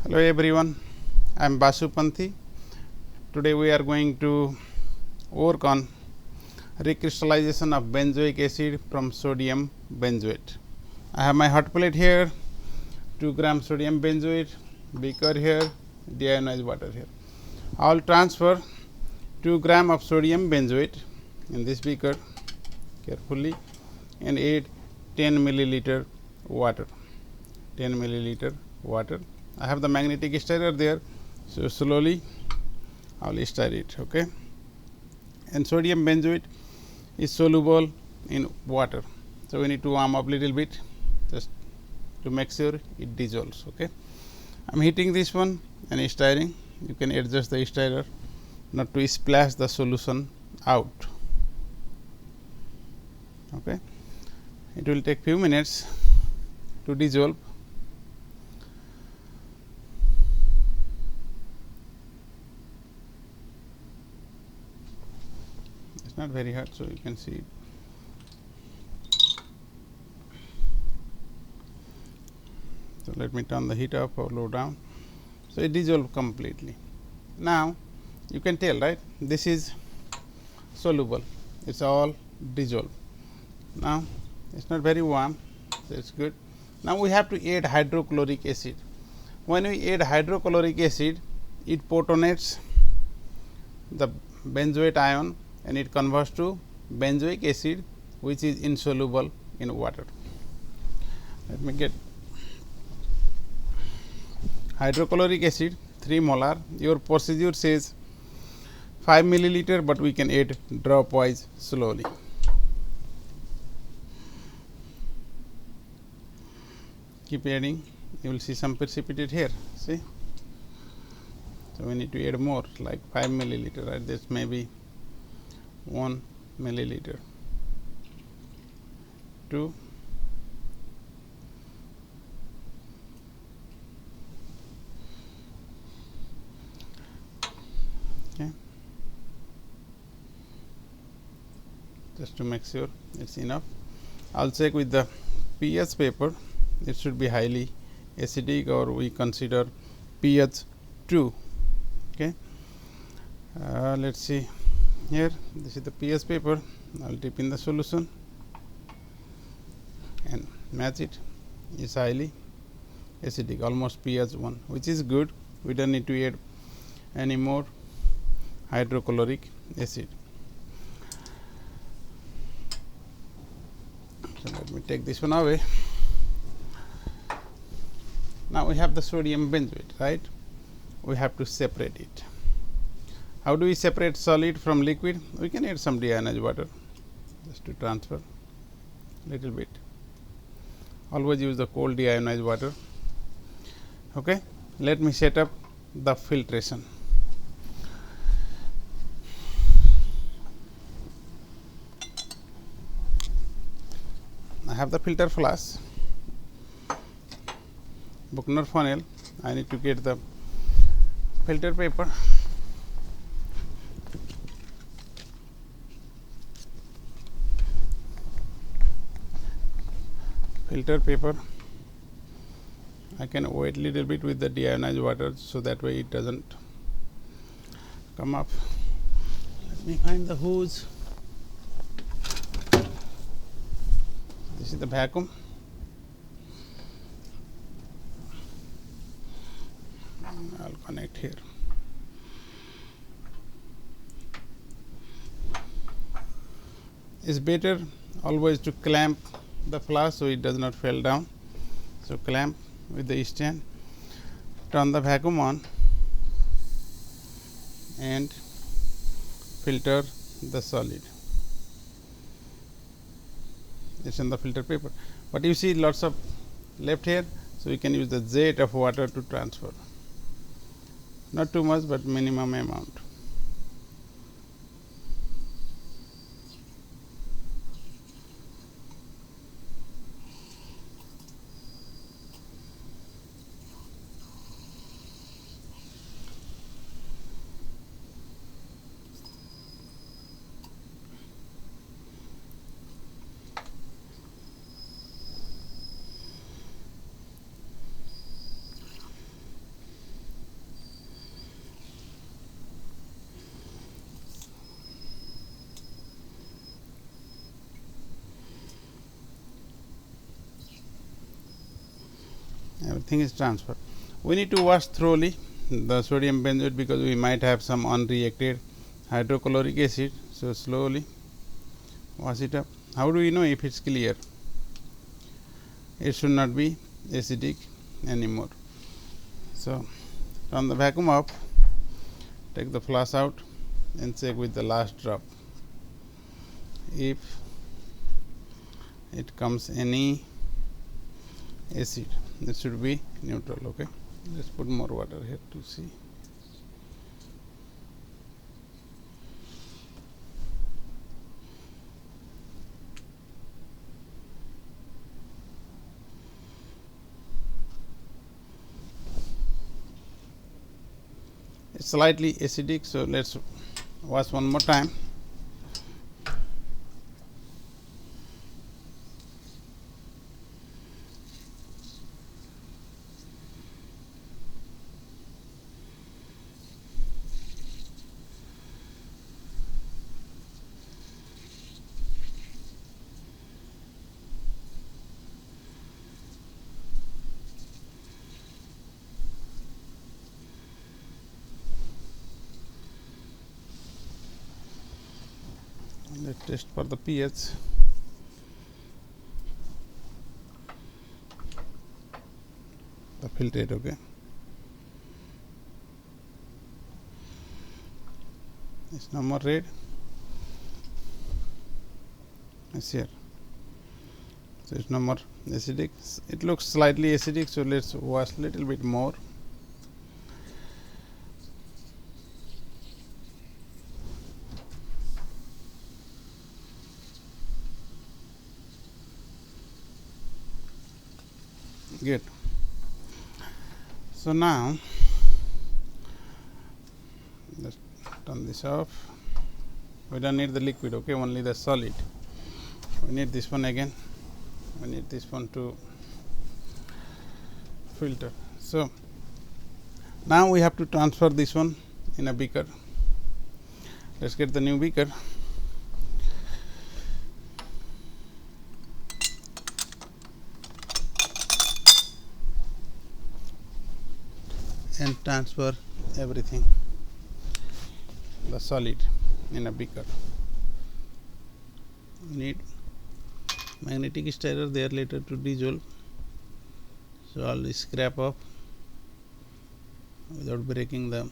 Hello everyone, I am Basupanthi. Today we are going to work on recrystallization of benzoic acid from sodium benzoate. I have my hot plate here, 2 gram sodium benzoate, beaker here, deionized water here. I will transfer 2 gram of sodium benzoate in this beaker carefully and add 10 milliliter water. 10 milliliter water. I have the magnetic stirrer there, so slowly I will stir it. Okay. And sodium benzoate is soluble in water, so we need to warm up little bit just to make sure it dissolves. Okay. I am heating this one and stirring. You can adjust the stirrer not to splash the solution out. Okay. It will take few minutes to dissolve. It's not very hot, so you can see it. So let me turn the heat up or low down. So it dissolved completely. Now you can tell, right? This is soluble. It's all dissolved. Now it's not very warm, so it's good. Now we have to add hydrochloric acid. When we add hydrochloric acid, it protonates the benzoate ion and it converts to benzoic acid, which is insoluble in water. Let me get hydrochloric acid 3 molar. Your procedure says 5 milliliter, but we can add drop wise slowly. Keep adding, you will see some precipitate here. See, so we need to add more, like 5 milliliter, right? This may be 1 milliliter, 2, okay, just to make sure it's enough. I'll check with the pH paper. It should be highly acidic, or we consider pH 2. Okay, let's see here. This is the pH paper. I will dip in the solution and match it. It's highly acidic, almost pH 1, which is good. We don't need to add any more hydrochloric acid. So let me take this one away. Now we have the sodium benzoate, right? We have to separate it. How do we separate solid from liquid? We can add some deionized water just to transfer little bit. Always use the cold deionized water. Okay. Let me set up the filtration. I have the filter flask, Buchner funnel. I need to get the filter paper. Filter paper. I can wait little bit with the deionized water, so that way it doesn't come up. Let me find the hose. This is the vacuum. I'll connect here. It's better always to clamp the flask so it does not fall down. So clamp with the stand, turn the vacuum on and filter the solid. It's in the filter paper, but you see lots of left here, so you can use the jet of water to transfer. Not too much, but minimum amount. everything is transferred. We need to wash thoroughly the sodium benzoate because we might have some unreacted hydrochloric acid. So, slowly wash it up. How do we know if it is clear? It should not be acidic anymore. So, turn the vacuum off, take the flask out and check with the last drop. If it comes any acid, it should be neutral. Okay, let's put more water here to see. It's slightly acidic, so let's wash one more time. Let's test for the pH. The filtrate, okay. It's no more red. It's here. So it's no more acidic. It looks slightly acidic, so let's wash a little bit more. Good. So now let's turn this off. We don't need the liquid, okay, only the solid. We need this one again. We need this one to filter. So now we have to transfer this one in a beaker. Let's get the new beaker. And transfer everything, the solid, in a beaker. We need magnetic stirrer there later to dissolve, so all this scrap off without breaking the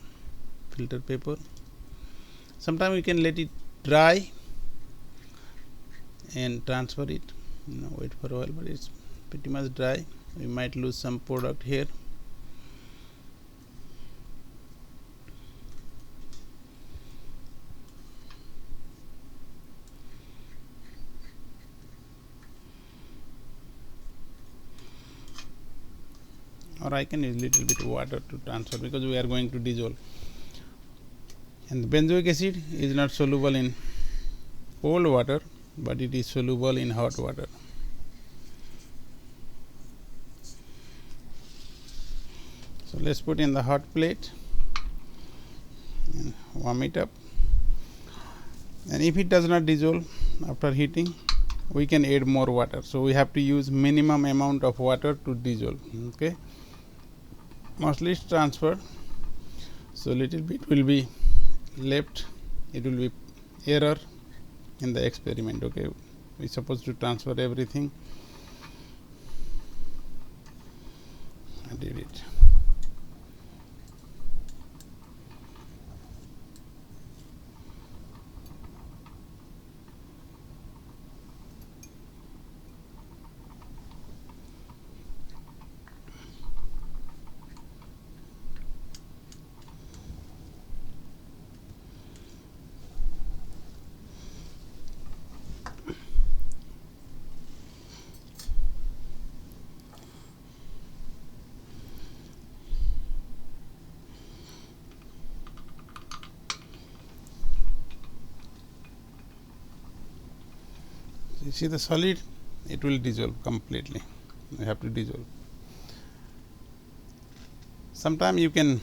filter paper. Sometimes we can let it dry and transfer it, wait for a while, but it's pretty much dry. We might lose some product here. Or I can use little bit of water to transfer because we are going to dissolve. And the benzoic acid is not soluble in cold water, but it is soluble in hot water. So let's put in the hot plate and warm it up. And if it does not dissolve after heating, we can add more water. So we have to use minimum amount of water to dissolve. Okay. Mostly it's transferred, so little bit will be left. It will be error in the experiment. Okay, we supposed to transfer everything. I did it. You see the solid, it will dissolve completely. You have to dissolve. Sometime you can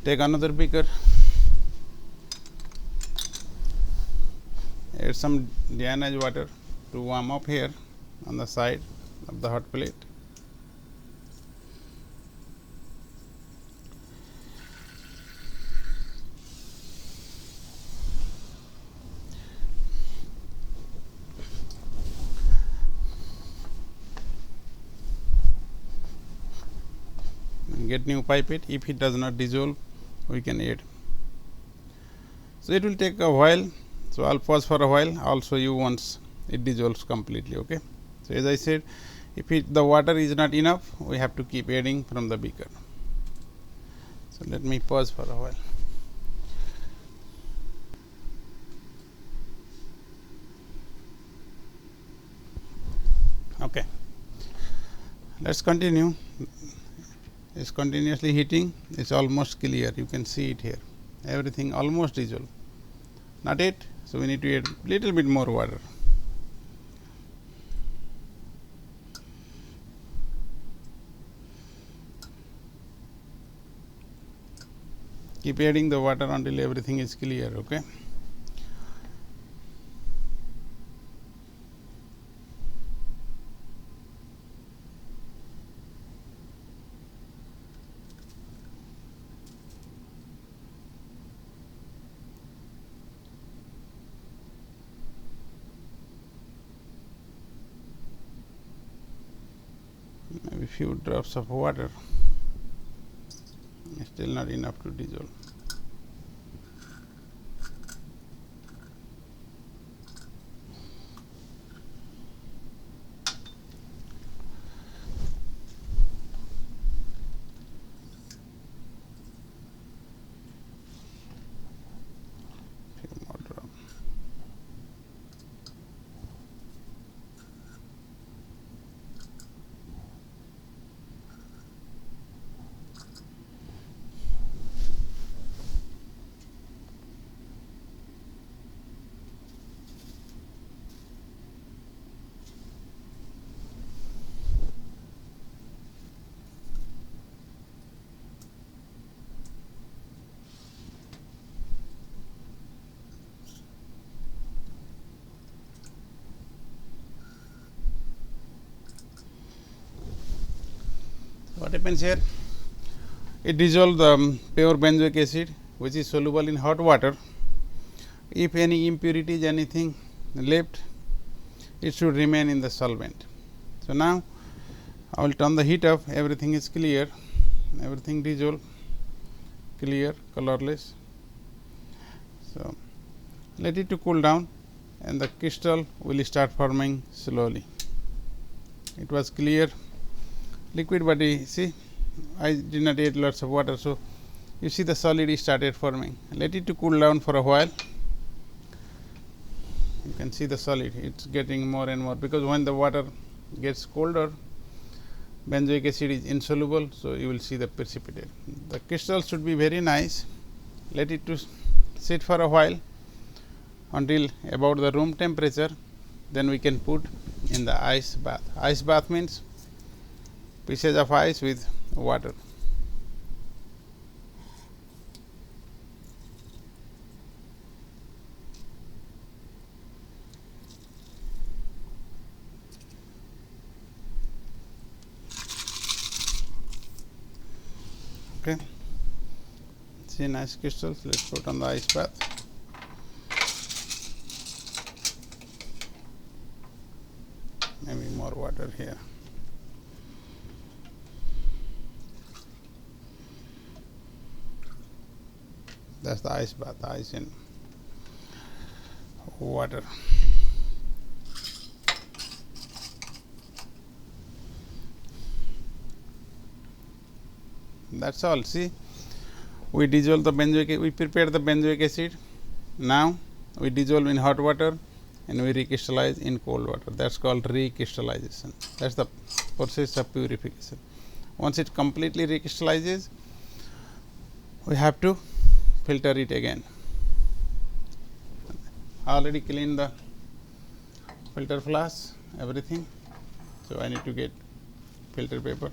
take another beaker, add some deionized water to warm up here on the side of the hot plate. get new pipette. If it does not dissolve, we can add. So, it will take a while. So, I will pause for a while. I will show you once it dissolves completely. Okay. So, as I said, if the water is not enough, we have to keep adding from the beaker. So, let me pause for a while. Okay. Let us continue. It is continuously heating. It is almost clear. You can see it here. Everything almost dissolved. Not yet. So, we need to add little bit more water. Keep adding the water until everything is clear. Okay. Maybe few drops of water, still not enough to dissolve. Few more drops. What happens here? It dissolves the pure benzoic acid, which is soluble in hot water. If any impurities, anything left, it should remain in the solvent. So, now I will turn the heat up. Everything is clear, everything dissolved, clear, colorless. So, let it to cool down and the crystal will start forming slowly. It was clear liquid, but see, I did not add lots of water. So, you see the solid started forming. Let it to cool down for a while. You can see the solid, it is getting more and more, because when the water gets colder, benzoic acid is insoluble. So, you will see the precipitate. The crystal should be very nice. Let it to sit for a while until about the room temperature, then we can put in the ice bath. Ice bath means pieces of ice with water. Okay. See nice crystals. Let us put on the ice bath. Maybe more water here. That is the ice bath, ice in water. That is all. See, we dissolve the benzoic, we prepare the benzoic acid. Now, we dissolve in hot water and we recrystallize in cold water. That is called recrystallization. That is the process of purification. Once it completely recrystallizes, we have to filter it again. I already cleaned the filter flask, everything. So, I need to get filter paper.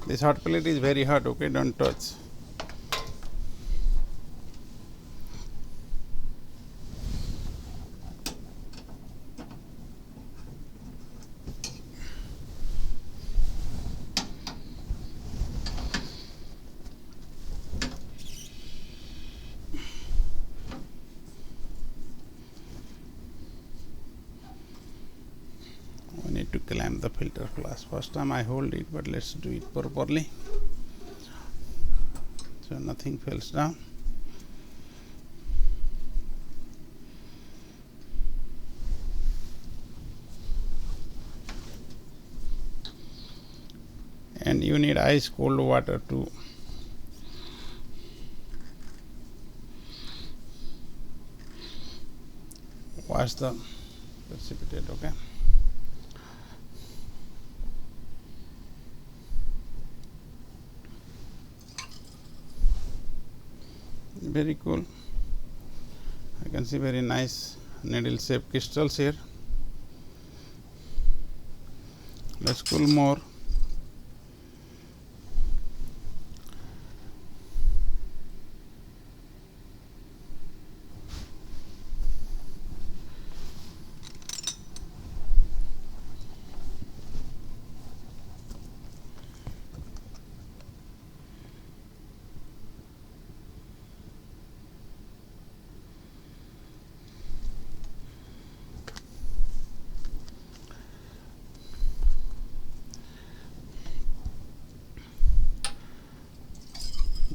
This hot plate is very hot, okay, do not touch. clamp the filter glass. First time I hold it, but let's do it properly so nothing falls down. And you need ice cold water to wash the precipitate. Okay, very cool. I can see very nice needle shape crystals here. Let's cool more.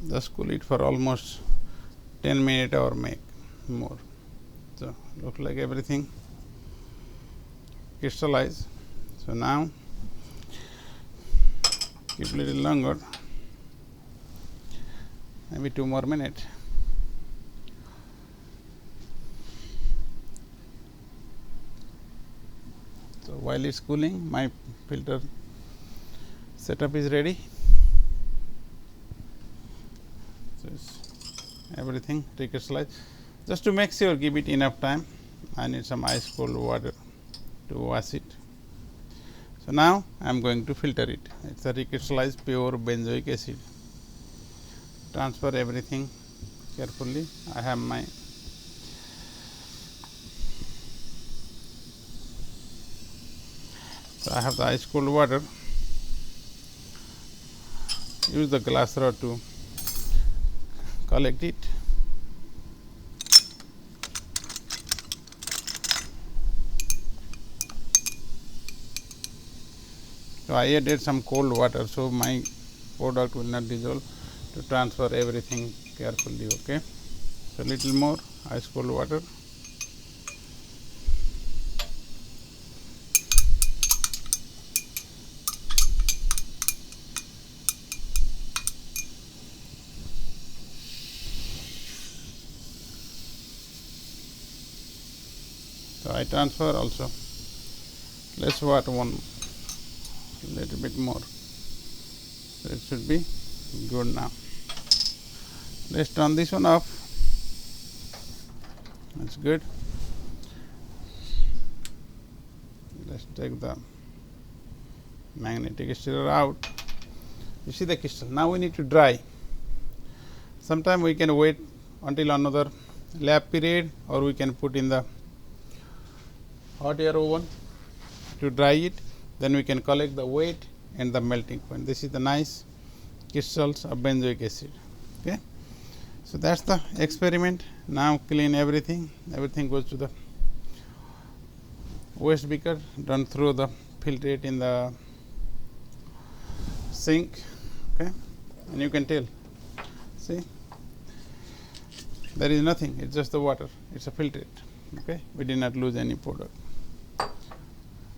Just cool it for almost 10 minutes or make more. So look like everything crystallized. So now keep a little longer, maybe 2 more minutes. So while it's cooling, my filter setup is ready. So everything recrystallized. Just to make sure, give it enough time. I need some ice cold water to wash it. So now I am going to filter it. It's a recrystallized pure benzoic acid. Transfer everything carefully. I have my I have the ice cold water. Use the glass rod to collect it. So I added some cold water, so my product will not dissolve. To transfer everything carefully. Okay, so little more ice cold water. So I transfer also less water, one little bit more. So it should be good now. Let's turn this one off. That's good. Let's take the magnetic stirrer out. You see the crystal. Now we need to dry. Sometime we can wait until another lab period, or we can put in the hot air oven to dry it. Then we can collect the weight and the melting point. This is the nice crystals of benzoic acid. Okay, so that's the experiment. Now clean everything. Everything goes to the waste beaker. Don't throw the filtrate in the sink. Okay, and you can tell. See, there is nothing. It's just the water. It's a filtrate. Okay, we did not lose any product.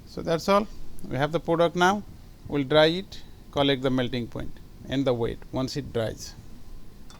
So that's all. We have the product now. We'll dry it, collect the melting point and the weight once it dries.